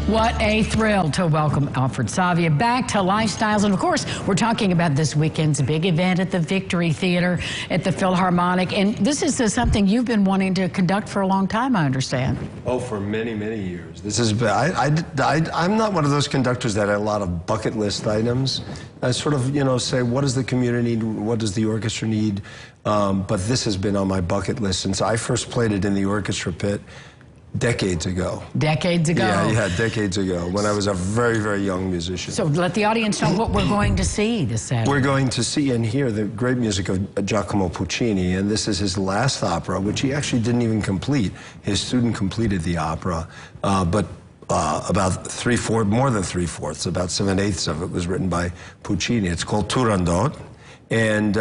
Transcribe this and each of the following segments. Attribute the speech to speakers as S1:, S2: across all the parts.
S1: What a thrill to welcome Alfred Savia back to Lifestyles. And of course, we're talking about this weekend's big event at the Victory Theater at the Philharmonic. And this is something you've been wanting to conduct for a long time, I understand.
S2: Oh, for many, many years. This is, I'm not one of those conductors that had a lot of bucket list items. I sort of, say, what does the community need? What does the orchestra need? But this has been on my bucket list since I first played it in the orchestra pit. Decades ago.
S1: Decades ago?
S2: Yeah, decades ago, when I was a very, very young musician.
S1: So let the audience know what we're going to see this Saturday.
S2: We're going to see and hear the great music of Giacomo Puccini, and this is his last opera, which he actually didn't even complete. His student completed the opera, but about more than three-fourths, about 7/8 of it was written by Puccini. It's called Turandot, and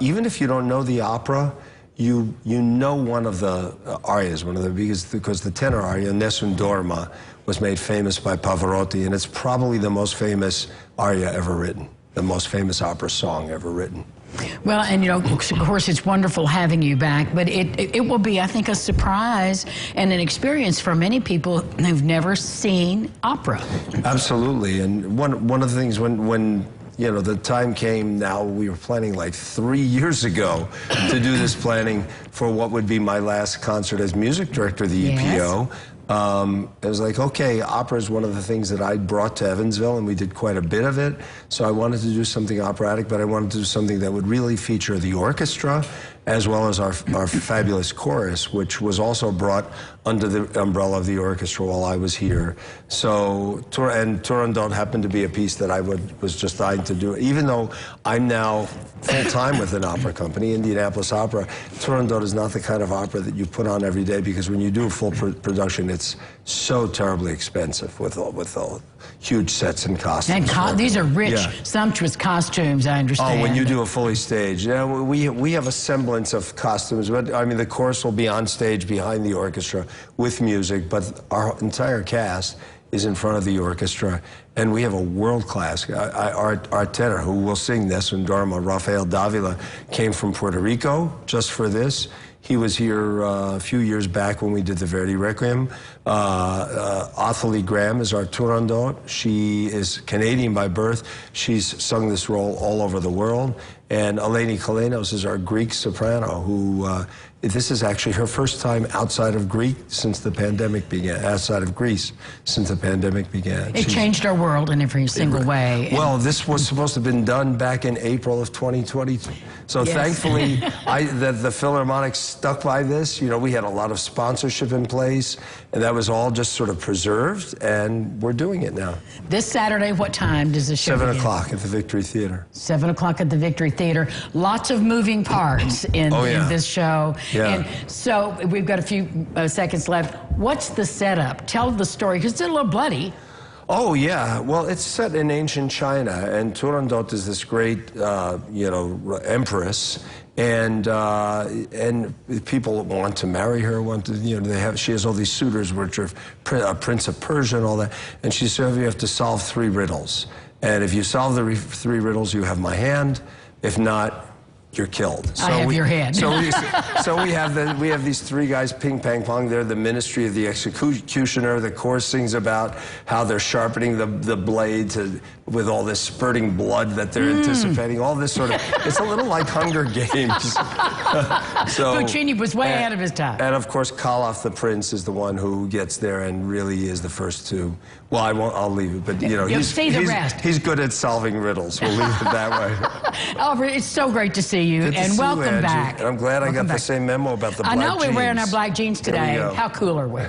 S2: even if you don't know the opera, you know one of the arias, because the tenor aria, Nessun Dorma, was made famous by Pavarotti, and it's probably the most famous aria ever written, the most famous opera song ever written.
S1: Well, and of course, it's wonderful having you back, but it will be, I think, a surprise and an experience for many people who've never seen opera.
S2: Absolutely, and one of the things when the time came now, we were planning like 3 years ago to do this planning for what would be my last concert as music director of the EPO. It was like, okay, opera is one of the things that I brought to Evansville, and we did quite a bit of it. So I wanted to do something operatic, but I wanted to do something that would really feature the orchestra as well as our fabulous chorus, which was also brought under the umbrella of the orchestra while I was here. So, and Turandot happened to be a piece that I was just dying to do. Even though I'm now full-time with an opera company, Indianapolis Opera, Turandot is not the kind of opera that you put on every day, because when you do a full production, it's so terribly expensive with all huge sets and costumes.
S1: And these are rich, sumptuous costumes, I understand.
S2: Oh, when you do a fully staged. We have a semblance of costumes, but I mean, the chorus will be on stage behind the orchestra with music, but our entire cast is in front of the orchestra, and we have a world-class, our tenor, who will sing Nessun Dorma, Rafael Davila, came from Puerto Rico just for this. He was here a few years back when we did the Verdi Requiem. Ottilie Graham is our Turandot. She is Canadian by birth. She's sung this role all over the world. And Eleni Kalenos is our Greek soprano, who this is actually her first time outside of Greece since the pandemic began, outside of Greece since the pandemic began.
S1: It changed our world in every single way.
S2: Well, this was supposed to have been done back in April of 2020. So thankfully, the Philharmonic stuck by this. We had a lot of sponsorship in place, and that was all just sort of preserved, and we're doing it now.
S1: This Saturday, what time does the show begin?
S2: 7 o'clock at the Victory Theater.
S1: 7 o'clock at the Victory Theater. Lots of moving parts in this show.
S2: Yeah.
S1: And so we've got a few seconds left. What's the setup? Tell the story, because it's a little bloody.
S2: Oh, yeah. Well, it's set in ancient China, and Turandot is this great, empress, and people want to marry her, she has all these suitors, which are a prince of Persia and all that, and she said, you have to solve 3 riddles. And if you solve the 3 riddles, you have my hand. If not, you're killed.
S1: I have your head.
S2: So we have these 3 guys ping pang pong. They're the ministry of the executioner. The chorus sings about how they're sharpening the blade with all this spurting blood that they're anticipating. All this sort of, it's a little like Hunger Games.
S1: Puccini was way ahead of his time.
S2: And of course, Kalof the prince is the one who gets there and really is the first to. Well, I'll leave it, but he's good at solving riddles. We'll leave it that way.
S1: Alfred, it's so great to see you, and welcome back.
S2: And I'm glad I got the same memo about the black jeans.
S1: I know we're wearing our black jeans today. How cool are we?